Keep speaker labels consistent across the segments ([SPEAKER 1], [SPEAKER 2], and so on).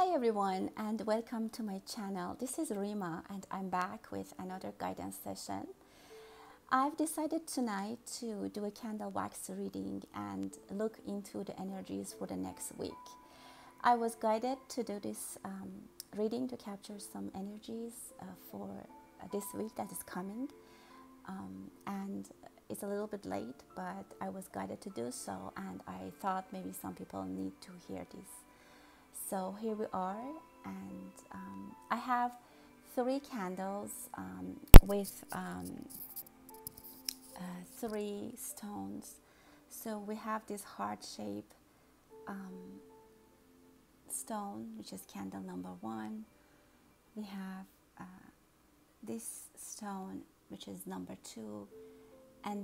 [SPEAKER 1] Hi everyone and welcome to my channel. This is Rima and I'm back with another guidance session. I've decided tonight to do a candle wax reading and look into the energies for the next week. I was guided to do this reading to capture some energies for this week that is coming, and it's a little bit late, but I was guided to do so, and I thought maybe some people need to hear this. So here we are, and I have three candles with three stones. So we have this heart-shaped stone, which is candle number one. We have this stone, which is number two, and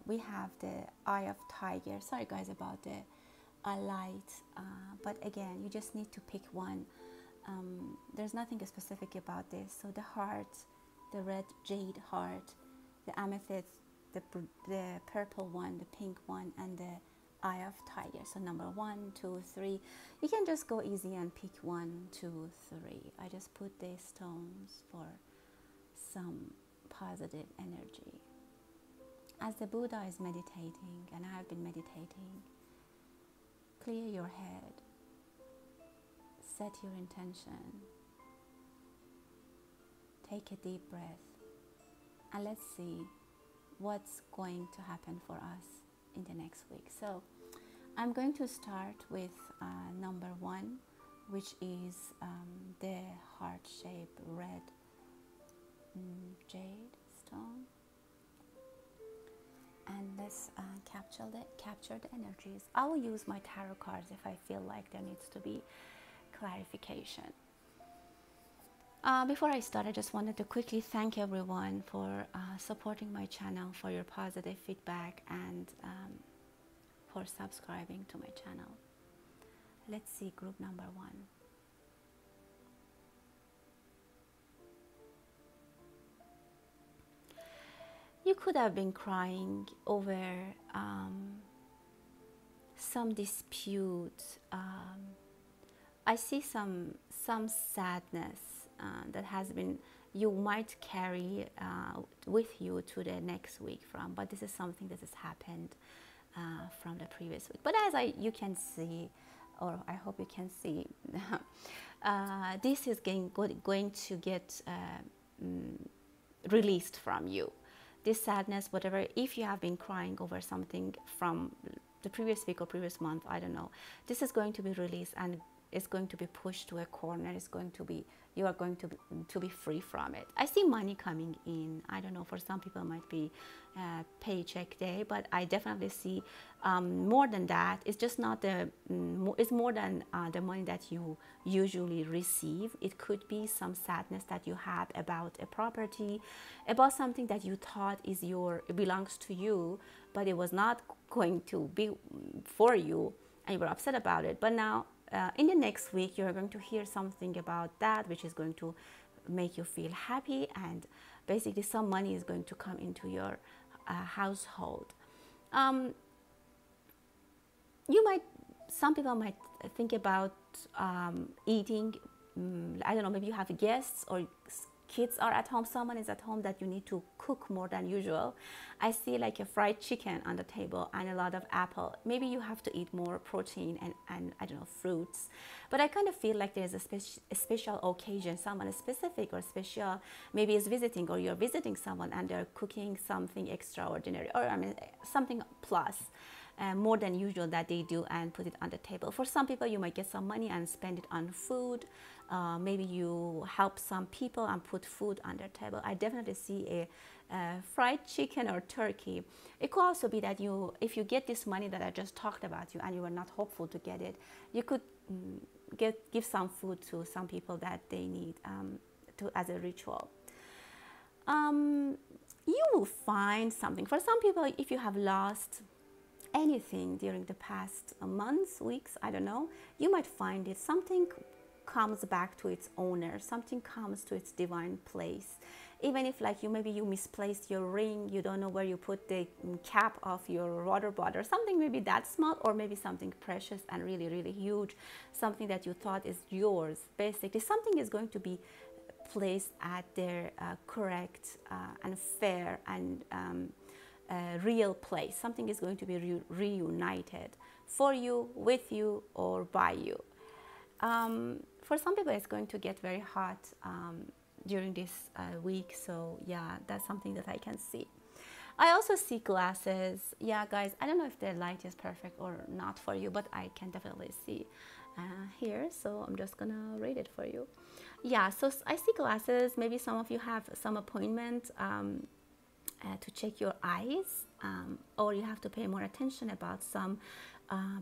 [SPEAKER 1] we have the eye of tiger. Sorry guys about the light, but again, you just need to pick one. There's nothing specific about this. So the heart, the red jade heart, the amethyst, the purple one, the pink one, and the eye of tiger. So number 1, 2, 3. You can just go easy and pick 1, 2, 3. I just put these stones for some positive energy. As the Buddha is meditating, and I have been meditating, clear your head, set your intention, take a deep breath, and let's see what's going to happen for us in the next week. So I'm going to start with number 1, which is the heart-shaped red jade stone. And let's capture the energies. I will use my tarot cards if I feel like there needs to be clarification. Before I start, I just wanted to quickly thank everyone for supporting my channel, for your positive feedback, and for subscribing to my channel. Let's see group number 1. You could have been crying over some dispute. I see some sadness that has been, you might carry with you to the next week from, but this is something that has happened from the previous week. But as you can see, or I hope you can see, this is going to get released from you. This sadness, whatever, if you have been crying over something from the previous week or previous month, I don't know, this is going to be released and it's going to be pushed to a corner. It's going to be, you are going to be free from it. I see money coming in. I don't know, for some people it might be paycheck day, but I definitely see more than that. It's just not the, it's more than the money that you usually receive. It could be some sadness that you have about a property, about something that you thought is it belongs to you, but it was not going to be for you, and you were upset about it. But now, in the next week, you're going to hear something about that, which is going to make you feel happy, and basically some money is going to come into your household. Some people might think about eating. I don't know, maybe you have guests or kids are at home, someone is at home that you need to cook more than usual. I see like a fried chicken on the table and a lot of apple. Maybe you have to eat more protein and I don't know, fruits. But I kind of feel like there's a special occasion, someone is specific or special, maybe is visiting, or you're visiting someone and they're cooking something extraordinary, or I mean something plus. More than usual that they do, and put it on the table. For some people, you might get some money and spend it on food. Maybe you help some people and put food on their table. I definitely see a fried chicken or turkey. It could also be that if you get this money that I just talked about and you were not hopeful to get it, you could give some food to some people that they need as a ritual. You will find something. For some people, if you have lost anything during the past months, weeks, I don't know, you might find it. Something comes back to its owner, something comes to its divine place. even if like you maybe you misplaced your ring, you don't know where you put the cap of your water bottle, something maybe that small, or maybe something precious and really really huge, something that you thought is yours. Basically something is going to be placed at their correct and fair and real place. Something is going to be reunited for you, with you, or by you. For some people it's going to get very hot during this week, so yeah, that's something that I can see. I also see glasses. Yeah, guys, I don't know if the light is perfect or not for you, but I can definitely see here, so I'm just gonna read it for you. Yeah, so I see glasses. Maybe some of you have some appointment to check your eyes, or you have to pay more attention about some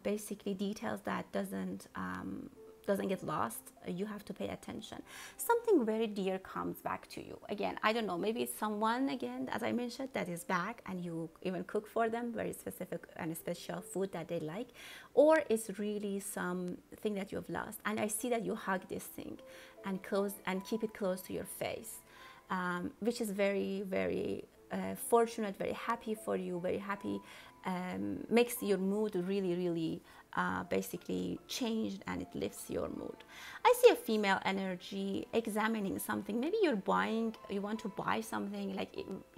[SPEAKER 1] basically details that doesn't get lost. You have to pay attention. Something very dear comes back to you. Again, I don't know, maybe it's someone, again, as I mentioned, that is back and you even cook for them very specific and special food that they like, or it's really something that you have lost. And I see that you hug this thing and close and keep it close to your face, which is very, very fortunate, very happy for you, very happy, makes your mood really, really basically changed, and it lifts your mood. I see a female energy examining something. Maybe you want to buy something, like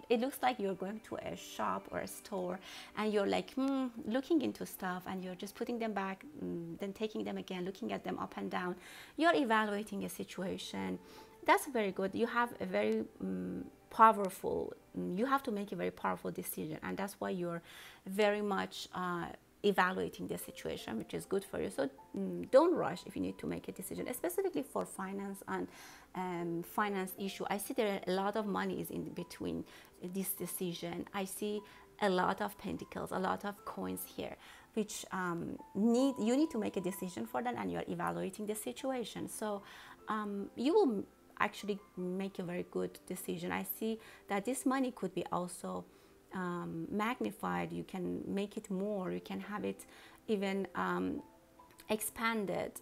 [SPEAKER 1] it looks like you're going to a shop or a store and you're like looking into stuff, and you're just putting them back, then taking them again, looking at them up and down. You're evaluating a situation. That's very good. You have a very powerful, you have to make a very powerful decision, and that's why you're very much evaluating the situation, which is good for you. So don't rush if you need to make a decision, specifically for finance and finance issue. I see there are a lot of money is in between this decision. I see a lot of pentacles, a lot of coins here, which you need to make a decision for them, and you're evaluating the situation. So you will actually make a very good decision. I see that this money could be also magnified. You can make it more, you can have it even expanded,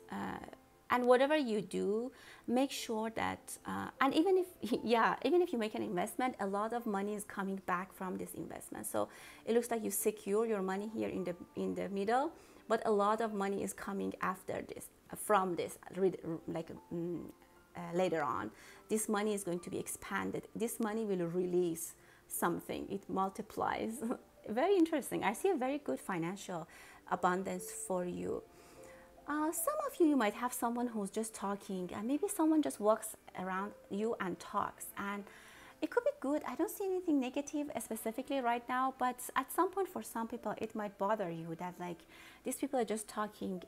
[SPEAKER 1] and whatever you do, make sure that and even if even if you make an investment, a lot of money is coming back from this investment. So it looks like you secure your money here in the middle, but a lot of money is coming after this, from this, like later on. This money is going to be expanded. This money will release something, it multiplies. Very interesting. I see a very good financial abundance for you. Some of you might have someone who's just talking, and maybe someone just walks around you and talks, and it could be good. I don't see anything negative specifically right now, but at some point for some people it might bother you that like these people are just talking.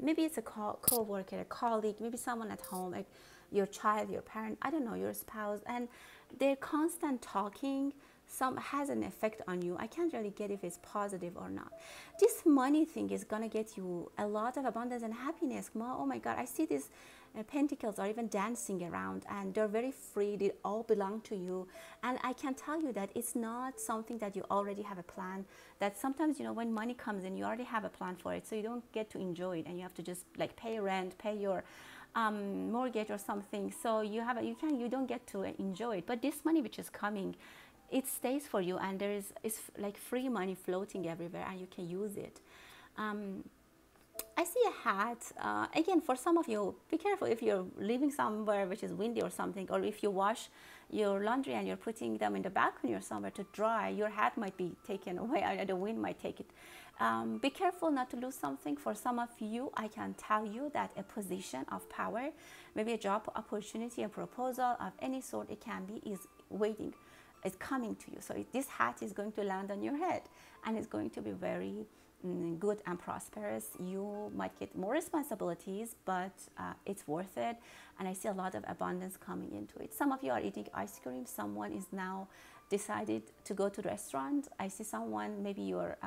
[SPEAKER 1] Maybe it's a co-worker, a colleague, maybe someone at home, like your child, your parent, I don't know, your spouse, and their constant talking has an effect on you. I can't really get if it's positive or not. This money thing is gonna get you a lot of abundance and happiness. Oh my God, I see these pentacles are even dancing around, and they're very free. They all belong to you, and I can tell you that it's not something that you already have a plan. That sometimes, you know, when money comes in, you already have a plan for it, so you don't get to enjoy it, and you have to just like pay rent, pay your mortgage or something. So you don't get to enjoy it. But this money which is coming, it stays for you, and it's like free money floating everywhere, and you can use it. I see a hat. Again, for some of you, be careful if you're living somewhere which is windy or something, or if you wash your laundry and you're putting them in the balcony or somewhere to dry, your hat might be taken away, or the wind might take it. Be careful not to lose something. For some of you, I can tell you that a position of power, maybe a job opportunity, a proposal of any sort it can be, is waiting, is coming to you. So this hat is going to land on your head, and it's going to be very good and prosperous. You might get more responsibilities, but it's worth it, and I see a lot of abundance coming into it. Some of you are eating ice cream. Someone is now decided to go to the restaurant. I see someone, maybe you're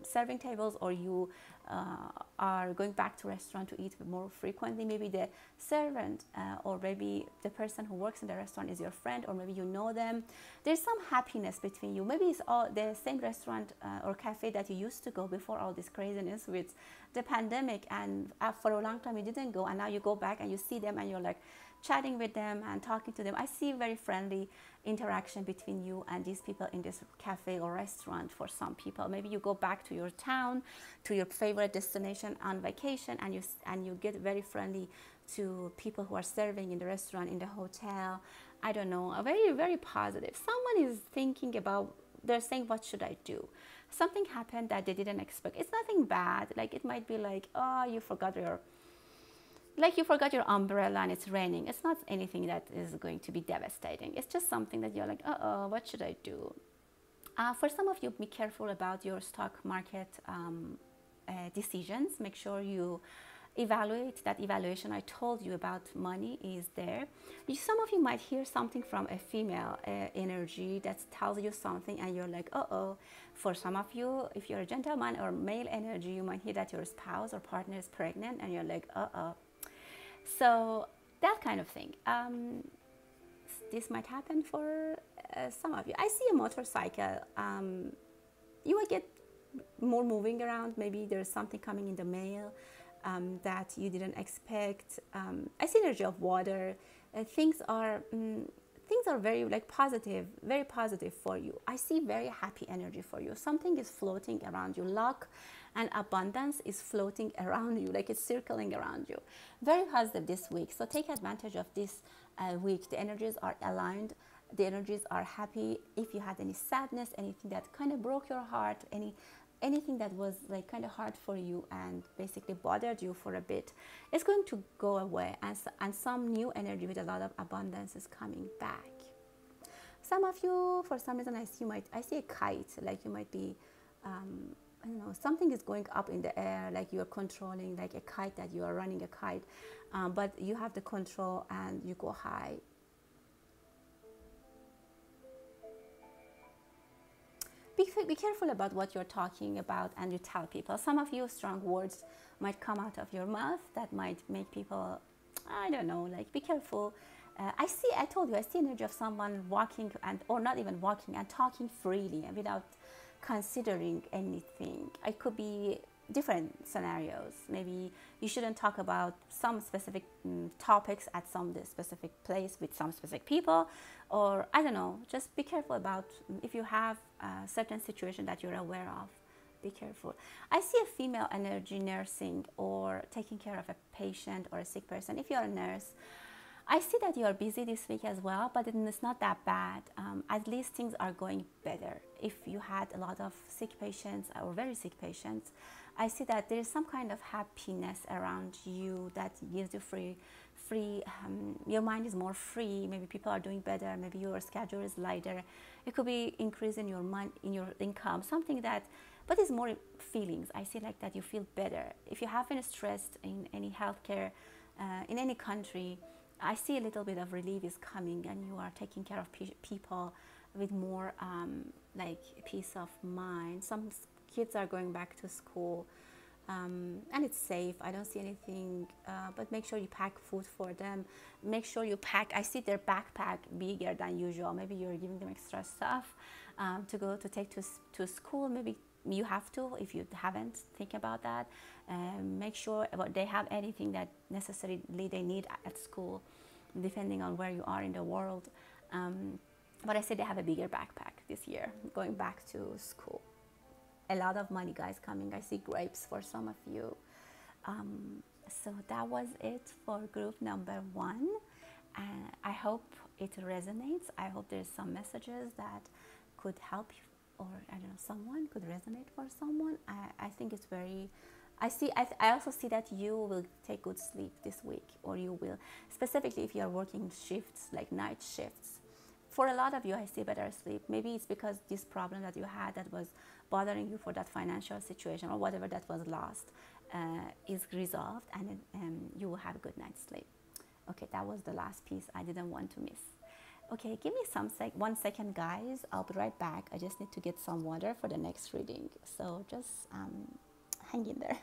[SPEAKER 1] serving tables, or you are going back to restaurant to eat more frequently. Maybe the servant or maybe the person who works in the restaurant is your friend, or maybe you know them. There's some happiness between you. Maybe it's all the same restaurant or cafe that you used to go before all this craziness with the pandemic, and for a long time you didn't go, and now you go back and you see them and you're like chatting with them and talking to them. I see very friendly interaction between you and these people in this cafe or restaurant. For some people, maybe you go back to your town, to your favorite destination on vacation, and you get very friendly to people who are serving in the restaurant, in the hotel. I don't know, a very, very positive. Someone is thinking about, they're saying, what should I do? Something happened that they didn't expect. It's nothing bad. Like, it might be like, oh, you forgot your umbrella and it's raining. It's not anything that is going to be devastating. It's just something that you're like, uh-oh, what should I do? For some of you, be careful about your stock market decisions. Make sure you evaluate. That evaluation I told you about money is there. Some of you might hear something from a female energy that tells you something and you're like, uh-oh. For some of you, if you're a gentleman or male energy, you might hear that your spouse or partner is pregnant and you're like, uh-oh. So that kind of thing. This might happen for some of you. I see a motorcycle. You might get more moving around. Maybe there's something coming in the mail that you didn't expect. I see energy of water. Things are very like positive, very positive for you. I see very happy energy for you. Something is floating around you. Luck and abundance is floating around you, like it's circling around you. Very positive this week. So take advantage of this week. The energies are aligned. The energies are happy. If you had any sadness, anything that kind of broke your heart, anything that was like kind of hard for you and basically bothered you for a bit, it's going to go away, and some new energy with a lot of abundance is coming back. Some of you, for some reason, I see a kite, like you might be, I don't know, something is going up in the air, like you're controlling, like a kite, that you are running a kite, but you have the control and you go high. Be careful about what you're talking about and you tell people. Some of you, strong words might come out of your mouth that might make people, I don't know, like be careful. I told you, I see energy of someone walking or not even walking and talking freely and without considering anything. It could be different scenarios. Maybe you shouldn't talk about some specific topics at some specific place with some specific people, or I don't know, just be careful about if you have a certain situation that you're aware of. Be careful. I see a female energy nursing or taking care of a patient or a sick person. If you're a nurse, I see that you are busy this week as well, but it's not that bad. At least things are going better. If you had a lot of sick patients or very sick patients, I see that there's some kind of happiness around you that gives you free. Your mind is more free. Maybe people are doing better. Maybe your schedule is lighter. It could be increase in your mind, in your income, something that, but it's more feelings. I see like that you feel better. If you have been stressed in any healthcare, in any country, I see a little bit of relief is coming, and you are taking care of people with more like peace of mind. Some kids are going back to school, and it's safe. I don't see anything, but make sure you pack food for them. Make sure you pack. I see their backpack bigger than usual. Maybe you're giving them extra stuff to take to school. Maybe you have to, if you haven't, think about that. Make sure they have anything that necessarily they need at school, depending on where you are in the world. But I said they have a bigger backpack this year, going back to school. A lot of money, guys, coming. I see grapes for some of you. So that was it for group number 1. I hope it resonates. I hope there's some messages that could help you, or I don't know, someone could resonate for someone. I think it's very, I also see that you will take good sleep this week, or you will, specifically if you are working shifts, like night shifts. For a lot of you, I see better sleep. Maybe it's because this problem that you had that was bothering you for that financial situation or whatever that was lost is resolved, and you will have a good night's sleep. Okay, that was the last piece I didn't want to miss. Okay, give me 1 second, guys. I'll be right back. I just need to get some water for the next reading. So just hang in there.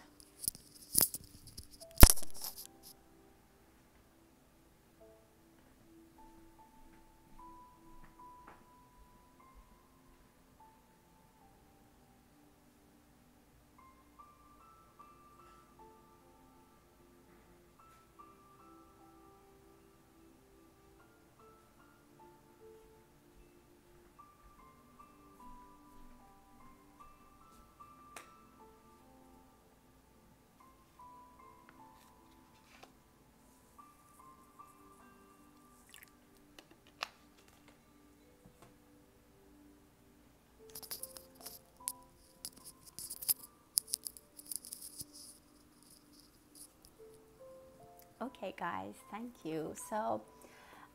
[SPEAKER 1] Okay, guys, thank you. So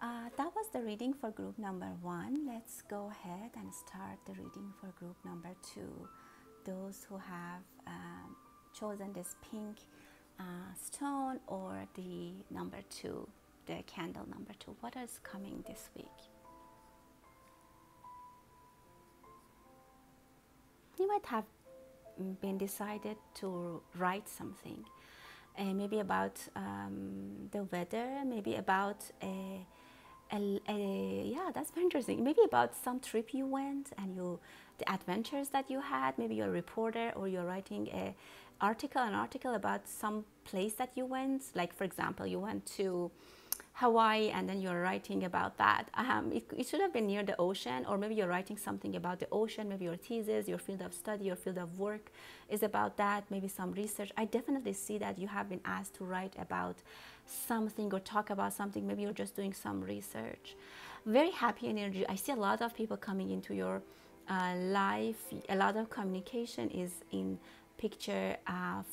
[SPEAKER 1] that was the reading for group number 1. Let's go ahead and start the reading for group number 2. Those who have chosen this pink stone or the number 2, the candle number 2. What is coming this week? You might have been decided to write something, maybe about the weather, maybe about yeah, that's very interesting. Maybe about some trip you went and the adventures that you had. Maybe you're a reporter or you're writing an article about some place that you went. Like, for example, you went to Hawaii and then you're writing about that. It should have been near the ocean, or maybe you're writing something about the ocean. Maybe your thesis, your field of study, your field of work is about that. Maybe some research. I definitely see that you have been asked to write about something or talk about something. Maybe you're just doing some research. Very happy energy. I see a lot of people coming into your life. A lot of communication is in picture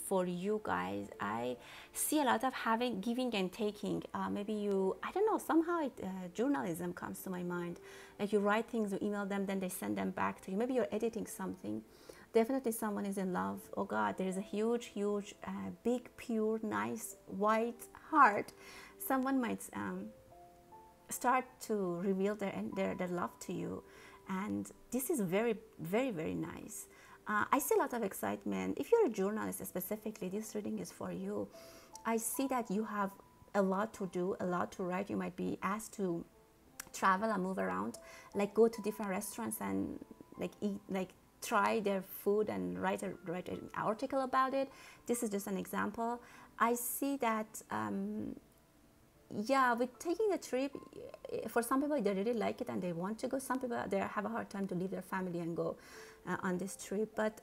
[SPEAKER 1] for you guys. I see a lot of giving and taking. Maybe you, I don't know, somehow journalism comes to my mind. Like you write things, you email them, then they send them back to you. Maybe you're editing something. Definitely someone is in love. Oh God, there is a huge, big, pure, nice, white heart. Someone might start to reveal their love to you. And this is very, very, very nice. I see a lot of excitement. If you're a journalist specifically, this reading is for you. I see that you have a lot to do, a lot to write. You might be asked to travel and move around, like go to different restaurants and like eat, like try their food and write an article about it. This is just an example. I see that yeah, with taking a trip, for some people they really like it and they want to go. Some people they have a hard time to leave their family and go on this trip, but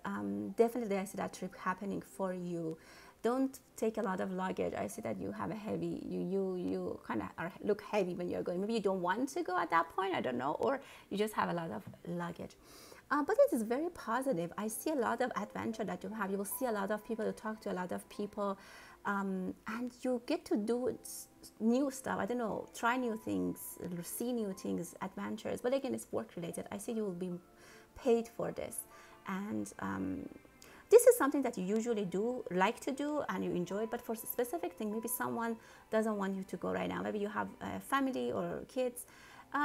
[SPEAKER 1] definitely I see that trip happening for you. Don't take a lot of luggage. I see that you have a heavy, you kind of look heavy when you're going. Maybe you don't want to go at that point, I don't know, or you just have a lot of luggage. But it is very positive. I see a lot of adventure that you have. You will see a lot of people, you talk to a lot of people, and you get to do new stuff. I don't know, try new things, see new things, adventures. But again, it's work related. I see you will be paid for this. And this is something that you usually like to do and you enjoy, but for a specific thing, maybe someone doesn't want you to go right now. Maybe you have a family or kids.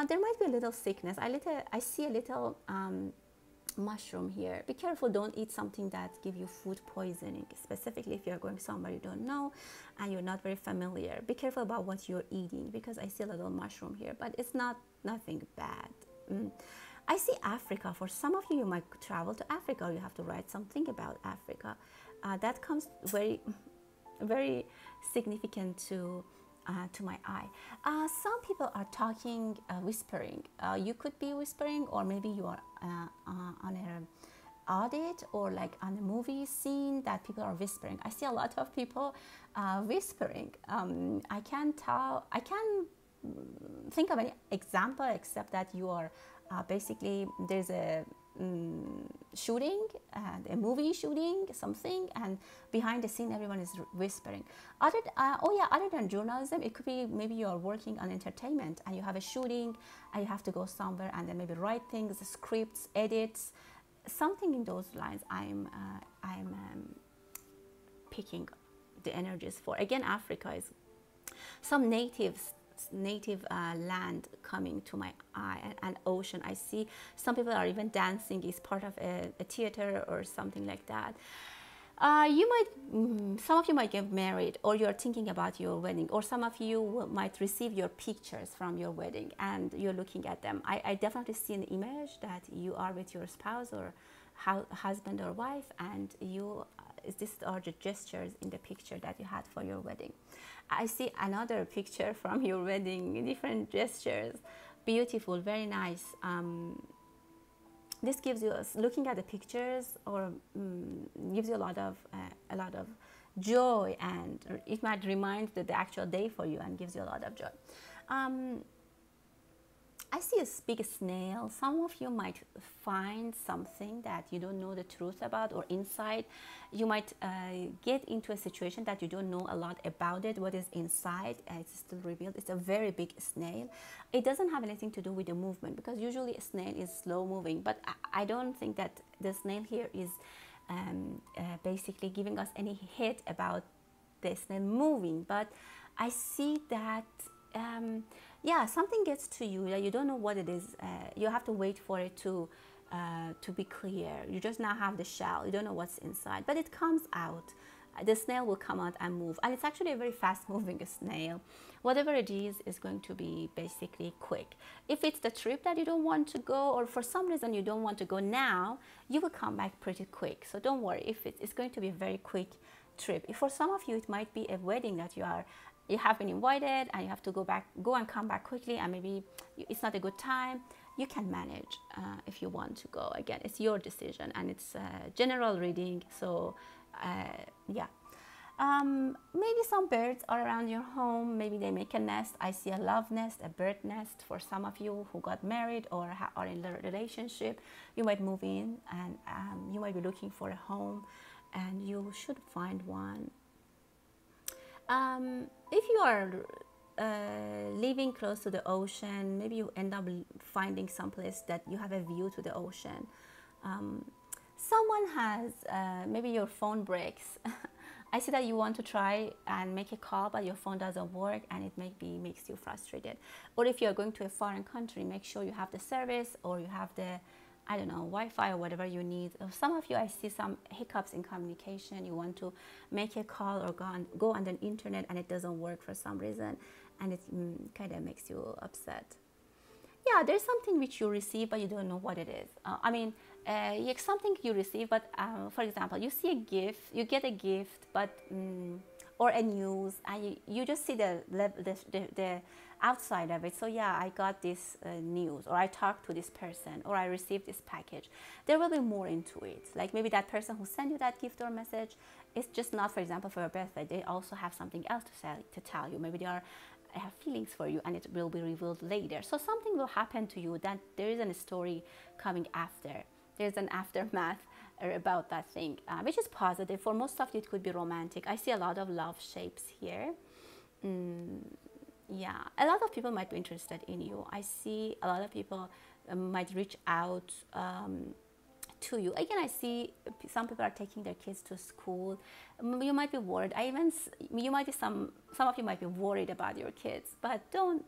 [SPEAKER 1] There might be a little sickness. I see a little mushroom here. Be careful, don't eat something that give you food poisoning, specifically if you're going somewhere you don't know and you're not very familiar. Be careful about what you're eating, because I see a little mushroom here, but it's nothing bad. I see Africa. For some of you, you might travel to Africa, or you have to write something about Africa. That comes very, very significant to my eye. Some people are talking, whispering. You could be whispering, or maybe you are on an audit or like on a movie scene that people are whispering. I see a lot of people whispering. I can't think of any example except that you are basically there's a shooting, a movie shooting, something, and behind the scene everyone is whispering. Other than journalism, it could be maybe you are working on entertainment and you have a shooting and you have to go somewhere and then maybe write things, scripts, edits, something in those lines. I'm picking the energies for. Again, Africa is some native land coming to my eye, and ocean. I see some people are even dancing, is part of a theater or something like that. Some of you might get married, or you're thinking about your wedding, or some of you might receive your pictures from your wedding and you're looking at them. I definitely see an image that you are with your spouse or husband or wife, and these are the gestures in the picture that you had for your wedding. I see another picture from your wedding, different gestures, beautiful, very nice. This gives you, looking at the pictures, or gives you a lot of joy, and it might remind the actual day for you and gives you a lot of joy. I see a big snail. Some of you might find something that you don't know the truth about, or inside. You might get into a situation that you don't know a lot about it. What is inside, it's still revealed. It's a very big snail. It doesn't have anything to do with the movement, because usually a snail is slow moving. But I don't think that the snail here is basically giving us any hint about the snail moving. But I see that yeah, something gets to you that you don't know what it is. You have to wait for it to be clear. You just now have the shell. You don't know what's inside, but it comes out. The snail will come out and move, and it's actually a very fast-moving snail. Whatever it is going to be basically quick. If it's the trip that you don't want to go, or for some reason you don't want to go now, you will come back pretty quick. So don't worry. If it's going to be a very quick trip. If for some of you it might be a wedding that you have been invited and you have to go and come back quickly, and maybe it's not a good time, you can manage if you want to go. Again, it's your decision, and it's general reading. So yeah, maybe some birds are around your home. Maybe they make a nest. I see a love nest, a bird nest. For some of you who got married or are in a relationship, you might move in, and you might be looking for a home, and you should find one. If you are living close to the ocean, maybe you end up finding someplace that you have a view to the ocean. Someone has, maybe your phone breaks. I see that you want to try and make a call, but your phone doesn't work, and it maybe makes you frustrated. Or if you're going to a foreign country, make sure you have the service, or you have the, I don't know, Wi-Fi or whatever you need. Some of you, I see some hiccups in communication. You want to make a call or go on the internet, and it doesn't work for some reason, and it kind of makes you upset. Yeah, there's something which you receive, but you don't know what it is. Something you receive, but for example, you see a gift, you get a gift, but or a news, and you just see the outside of it. So yeah, I got this news, or I talked to this person, or I received this package. There will be more into it. Like maybe that person who sent you that gift or message, it's just not, for example, for your birthday. They also have something else to tell you. Maybe they have feelings for you, and it will be revealed later. So something will happen to you that there isn't a story coming after. There's an aftermath about that thing, which is positive. For most of you, it could be romantic. I see a lot of love shapes here. Yeah, a lot of people might be interested in you. I see a lot of people might reach out to you. Again, I see some people are taking their kids to school. You might be worried. You might be some of you might be worried about your kids, but don't.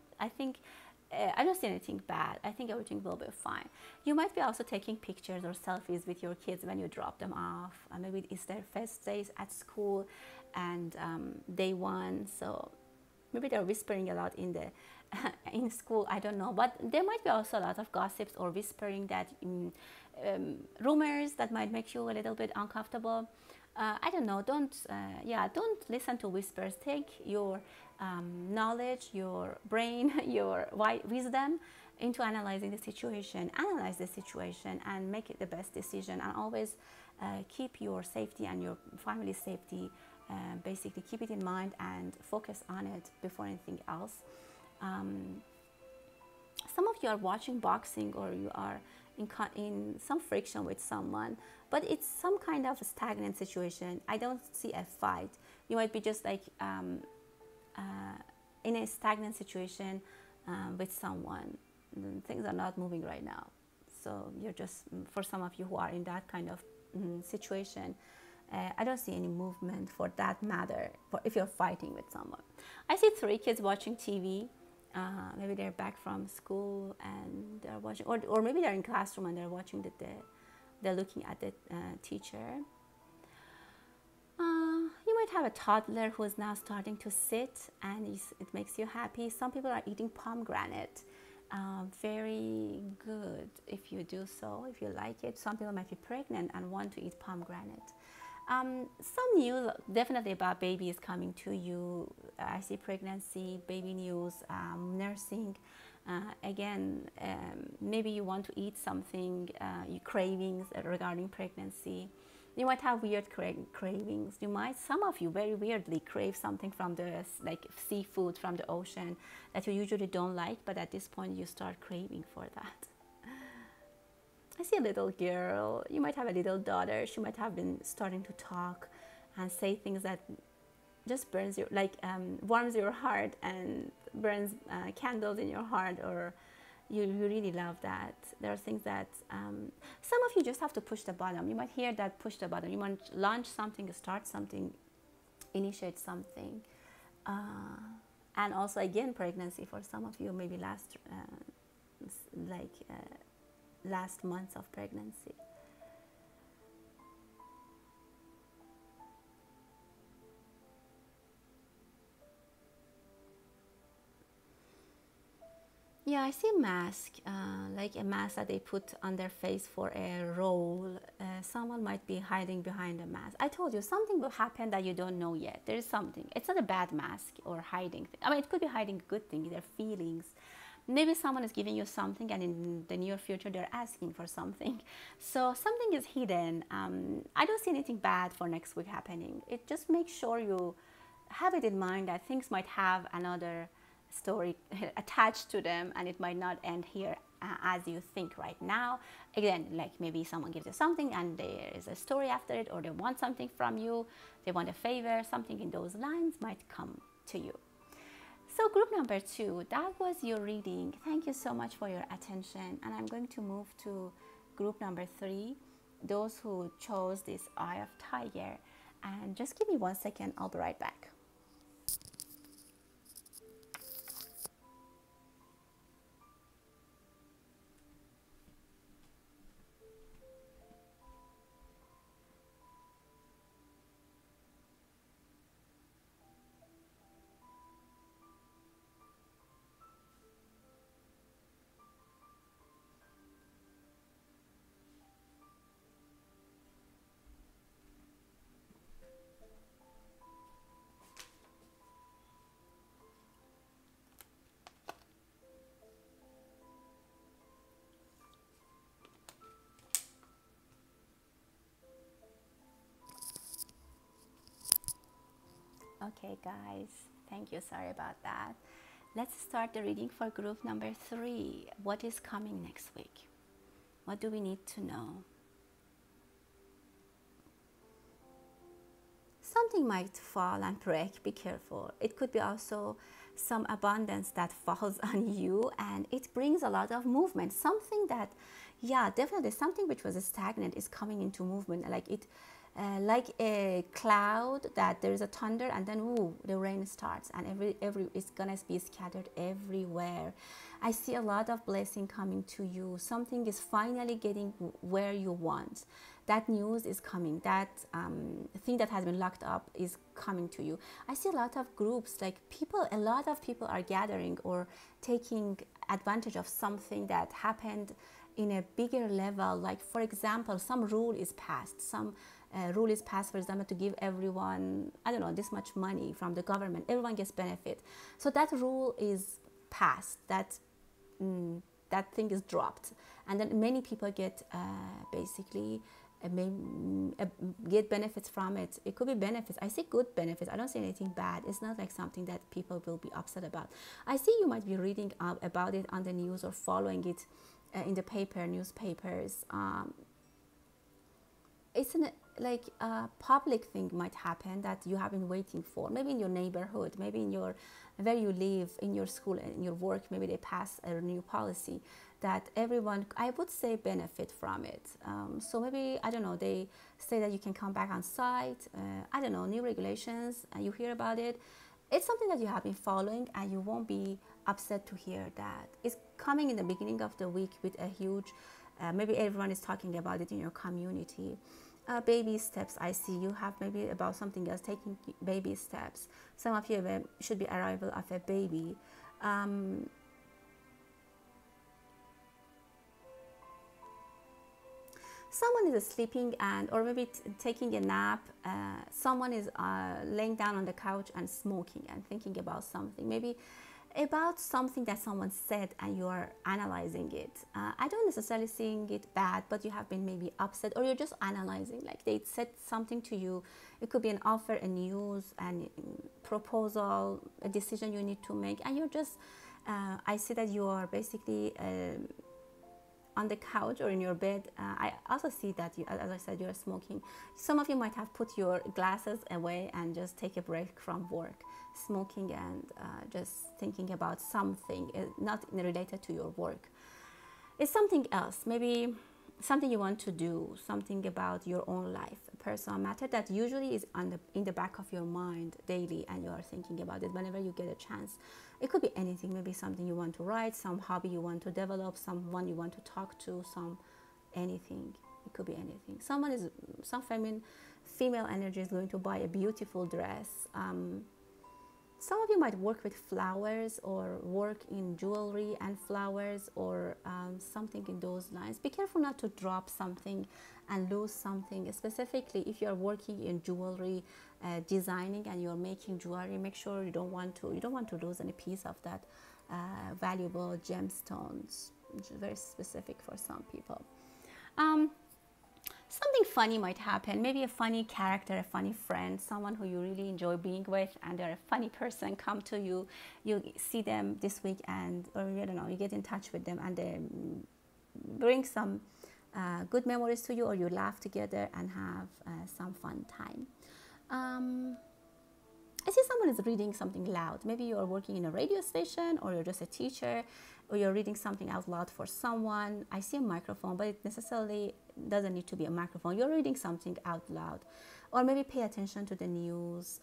[SPEAKER 1] I don't see anything bad. I think everything will be fine. You might be also taking pictures or selfies with your kids when you drop them off. Maybe it's their first days at school, and day one. So maybe they're whispering a lot in school. I don't know. But there might be also a lot of gossips or whispering that rumors that might make you a little bit uncomfortable. I don't know. Don't listen to whispers. Take your knowledge, your brain, your wisdom into analyzing the situation. Analyze the situation and make it the best decision. And always keep your safety and your family's safety. Basically, keep it in mind and focus on it before anything else. Some of you are watching boxing, or you are in some friction with someone, but it's some kind of a stagnant situation. I don't see a fight. You might be just like in a stagnant situation with someone. Things are not moving right now. So you're just, for some of you who are in that kind of situation, I don't see any movement for that matter, for if you're fighting with someone. I see 3 kids watching TV. Maybe they're back from school and they're watching, or maybe they're in classroom and they're watching they're looking at the teacher. You might have a toddler who is now starting to sit, and it makes you happy. Some people are eating pomegranate. Very good if you do so, if you like it. Some people might be pregnant and want to eat pomegranate. Some news definitely about babies coming to you. I see pregnancy, baby news, nursing. Again, maybe you want to eat something, cravings regarding pregnancy. You might have weird cravings. You might, some of you very weirdly crave something from the, like seafood from the ocean that you usually don't like, but at this point you start craving for that. I see a little girl. You might have a little daughter. She might have been starting to talk and say things that just burns your, like warms your heart and burns candles in your heart, or you really love that. There are things that some of you just have to push the button. You might hear that push the button. You might launch something, start something, initiate something. And also again, pregnancy for some of you, maybe last months of pregnancy. Yeah, I see mask, like a mask that they put on their face for a role. Someone might be hiding behind a mask. I told you, something will happen that you don't know yet. There is something. It's not a bad mask or hiding thing. I mean, it could be hiding a good thing, their feelings. Maybe someone is giving you something and in the near future they're asking for something. So something is hidden. I don't see anything bad for next week happening. It just makes sure you have it in mind that things might have another story attached to them, and it might not end here as you think right now. Again, like maybe someone gives you something and there is a story after it, or they want something from you, they want a favor, something in those lines might come to you. So group number 2, that was your reading. Thank you so much for your attention, and I'm going to move to group number 3, those who chose this Eye of Tiger. And just give me 1 second, I'll be right back. Okay guys, thank you, sorry about that. Let's start the reading for group number 3. What is coming next week? What do we need to know? Something might fall and break, be careful. It could be also some abundance that falls on you, and it brings a lot of movement. Something that, yeah, definitely something which was stagnant is coming into movement, like it, like a cloud that there is a thunder and then ooh, the rain starts, and every it's gonna be scattered everywhere. I see a lot of blessing coming to you. Something is finally getting where you want. That news is coming. That thing that has been locked up is coming to you. I see a lot of groups, like people, a lot of people are gathering or taking advantage of something that happened in a bigger level. Like for example, some rule is passed, some rule is passed, for example, to give everyone, I don't know, this much money from the government, everyone gets benefit. So that rule is passed, that that thing is dropped, and then many people get basically get benefits from it. It could be benefits. I see good benefits. I don't see anything bad. It's not like something that people will be upset about. I see you might be reading about it on the news or following it in the paper, newspapers. It's like a public thing might happen that you have been waiting for. Maybe in your neighborhood, maybe in your where you live, in your school, in your work. Maybe they pass a new policy that everyone, I would say, benefit from it. So maybe, I don't know, they say that you can come back on site. I don't know, new regulations, and you hear about it. It's something that you have been following, and you won't be upset to hear that. It's coming in the beginning of the week with a huge, maybe everyone is talking about it in your community. Baby steps, I see you have maybe about something else, taking baby steps. Some of you should be arrival of a baby. Someone is sleeping and or maybe taking a nap. Someone is laying down on the couch and smoking and thinking about something. Maybe about something that someone said and you are analyzing it. I don't necessarily seeing it bad, but you have been maybe upset, or you're just analyzing. Like they said something to you. It could be an offer, a news, and proposal, a decision you need to make, and you're just. I see that you are basically on the couch or in your bed. I also see that, you, as I said, you're smoking. Some of you might have put your glasses away and just take a break from work, smoking, and just thinking about something not related to your work. It's something else, maybe something you want to do, something about your own life, a personal matter that usually is in the back of your mind daily, and you are thinking about it whenever you get a chance. It could be anything, maybe something you want to write, some hobby you want to develop, someone you want to talk to, anything. It could be anything. Some female energy is going to buy a beautiful dress. Some of you might work with flowers or work in jewelry and flowers, or something in those lines. Be careful not to drop something and lose something. Specifically, if you're working in jewelry, designing, and you're making jewelry, make sure you don't want to lose any piece of that valuable gemstones, which is very specific for some people. Something funny might happen, maybe a funny character, a funny friend, someone who you really enjoy being with, and they're a funny person, come to you. You see them this week, and or I don't know, you get in touch with them, and they bring some good memories to you, or you laugh together and have some fun time. I see someone is reading something loud. Maybe you're working in a radio station, or you're just a teacher, or you're reading something out loud for someone. I see a microphone, but it necessarily doesn't need to be a microphone. You're reading something out loud, or maybe pay attention to the news.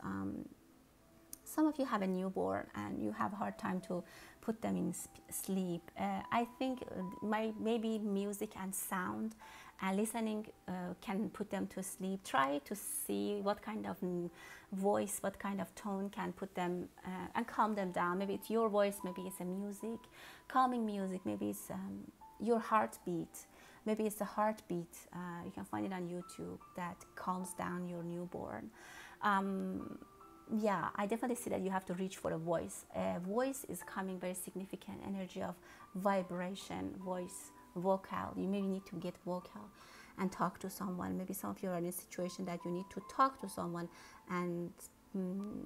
[SPEAKER 1] Some of you have a newborn and you have a hard time to put them in sleep. I think maybe music and sound and listening can put them to sleep. Try to see what kind of voice, what kind of tone can put them and calm them down. Maybe it's your voice, maybe it's a music, calming music, maybe it's your heartbeat. Maybe it's a heartbeat. You can find it on YouTube that calms down your newborn. Yeah, I definitely see that you have to reach for a voice. A voice is coming very significant energy of vibration, voice, vocal. You maybe need to get vocal and talk to someone. Maybe some of you are in a situation that you need to talk to someone, and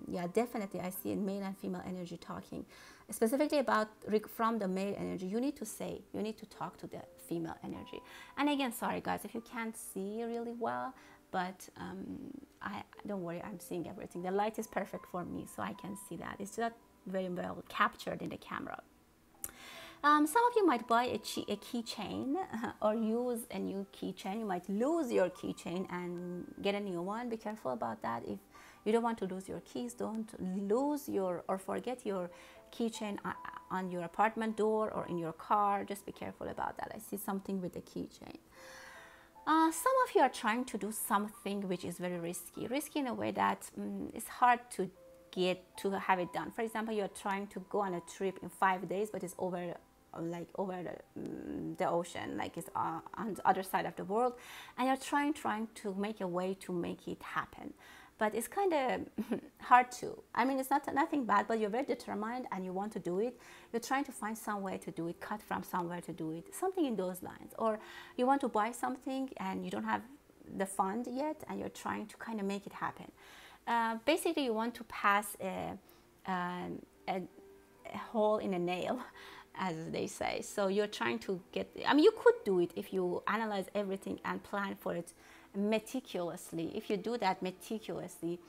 [SPEAKER 1] yeah, definitely I see male and female energy talking. Specifically about from the male energy, you need to talk to the female energy. And again, sorry guys if you can't see really well, but I don't worry, I'm seeing everything. The light is perfect for me, so I can see that. It's not very well captured in the camera. Some of you might buy a keychain or use a new keychain. You might lose your keychain and get a new one. Be careful about that. If you don't want to lose your keys, don't lose your or forget your keychain on your apartment door or in your car. Just be careful about that. I see something with the keychain. Some of you are trying to do something which is very risky in a way that it's hard to get to have it done. For example, you're trying to go on a trip in 5 days, but it's over the ocean, like it's on the other side of the world, and you're trying to make a way to make it happen. But it's kind of hard to. I mean, it's nothing bad, but you're very determined and you want to do it. You're trying to find some way to do it, cut from somewhere to do it, something in those lines. Or you want to buy something and you don't have the fund yet, and you're trying to kind of make it happen. Basically, you want to pass a hole in a nail, as they say. So you're trying to get, I mean, you could do it if you analyze everything and plan for it meticulously. If you do that meticulously,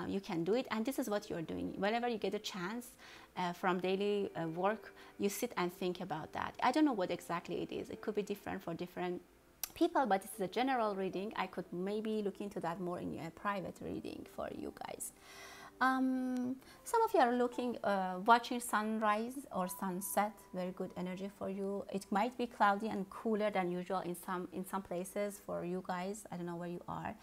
[SPEAKER 1] you can do it. And this is what you're doing. Whenever you get a chance from daily work, you sit and think about that. I don't know what exactly it is. It could be different for different people, but this is a general reading. I could maybe look into that more in a private reading for you guys. Some of you are looking, watching sunrise or sunset. Very good energy for you. It might be cloudy and cooler than usual in some places for you guys. I don't know where you are.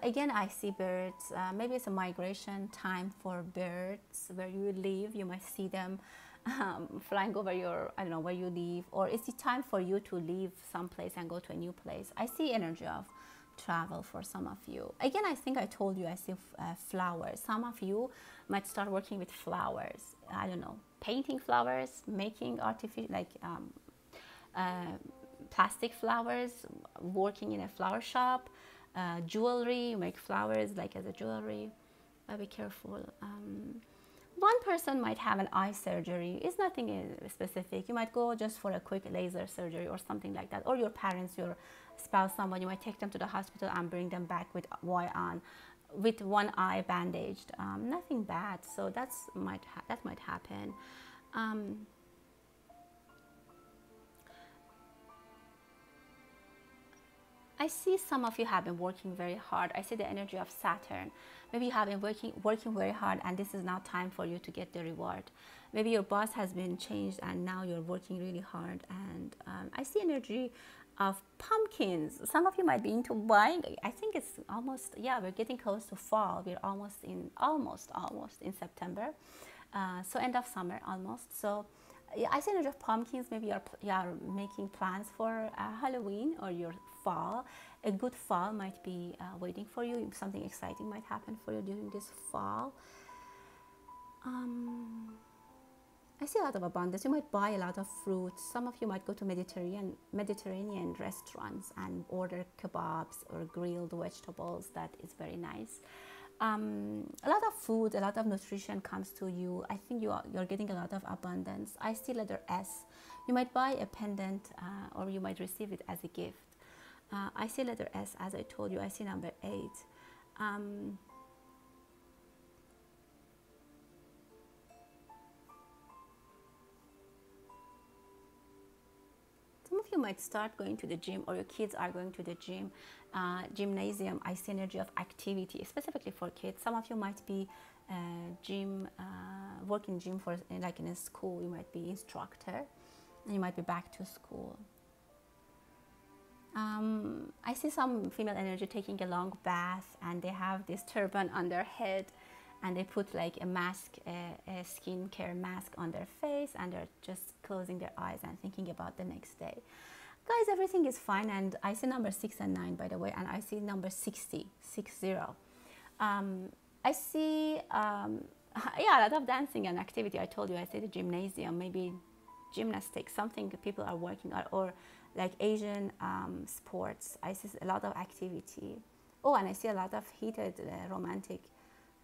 [SPEAKER 1] Again, I see birds. Maybe it's a migration time for birds. Where you live, you might see them flying over your, I don't know, where you live. Or it's the time for you to leave some place and go to a new place. I see energy of travel for some of you. Again, I think I told you I see flowers. Some of you might start working with flowers. I don't know. painting flowers, making artificial uh, plastic flowers, working in a flower shop, jewelry. You make flowers like as a jewelry. Be careful. One person might have an eye surgery. It's nothing specific. You might go just for a quick laser surgery or something like that. Or your parents, your spouse, someone, you might take them to the hospital and bring them back with one eye bandaged. Nothing bad. So that might happen. I see some of you have been working very hard. I see the energy of Saturn. Maybe you have been working very hard, and this is now time for you to get the reward. Maybe your boss has been changed and now you're working really hard. And I see energy of pumpkins. Some of you might be into buying. I think it's almost, yeah, we're getting close to fall. We're almost in September. So end of summer almost. So yeah, I see energy of pumpkins. Maybe you are making plans for Halloween or your fall. A good fall might be waiting for you. Something exciting might happen for you during this fall. I see a lot of abundance. You might buy a lot of fruits. Some of you might go to Mediterranean restaurants and order kebabs or grilled vegetables. That is very nice. A lot of food, a lot of nutrition comes to you. I think you're getting a lot of abundance. I see letter S. You might buy a pendant or you might receive it as a gift. I see letter S, as I told you. I see number 8. Some of you might start going to the gym, or your kids are going to the gym. Gymnasium, I see energy of activity, specifically for kids. Some of you might be working gym for, like in a school. You might be instructor, and you might be back to school. I see some female energy taking a long bath, and they have this turban on their head, and they put like a mask, a skincare mask on their face, and they're just closing their eyes and thinking about the next day. Guys, everything is fine. And I see number 6 and 9, by the way, and I see number 60. I see yeah, a lot of dancing and activity. I told you, I see the gymnasium, maybe gymnastics, something people are working on, or like Asian sports. I see a lot of activity. Oh, and I see a lot of heated romantic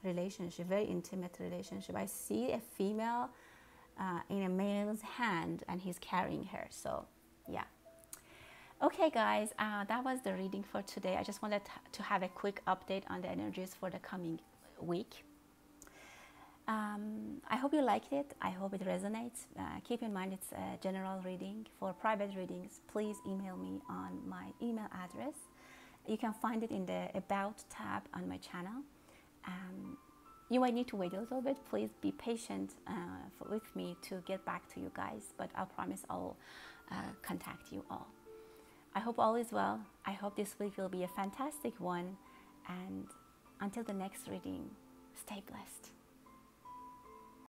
[SPEAKER 1] relationship, very intimate relationship. I see a female in a male's hand, and he's carrying her. So yeah. Okay guys, that was the reading for today. I just wanted to have a quick update on the energies for the coming week. I hope you liked it. I hope it resonates. Keep in mind it's a general reading. For private readings, please email me on my email address. You can find it in the About tab on my channel. You might need to wait a little bit. Please be patient with me to get back to you guys, but I'll promise I'll contact you all. I hope all is well. I hope this week will be a fantastic one. And until the next reading, stay blessed.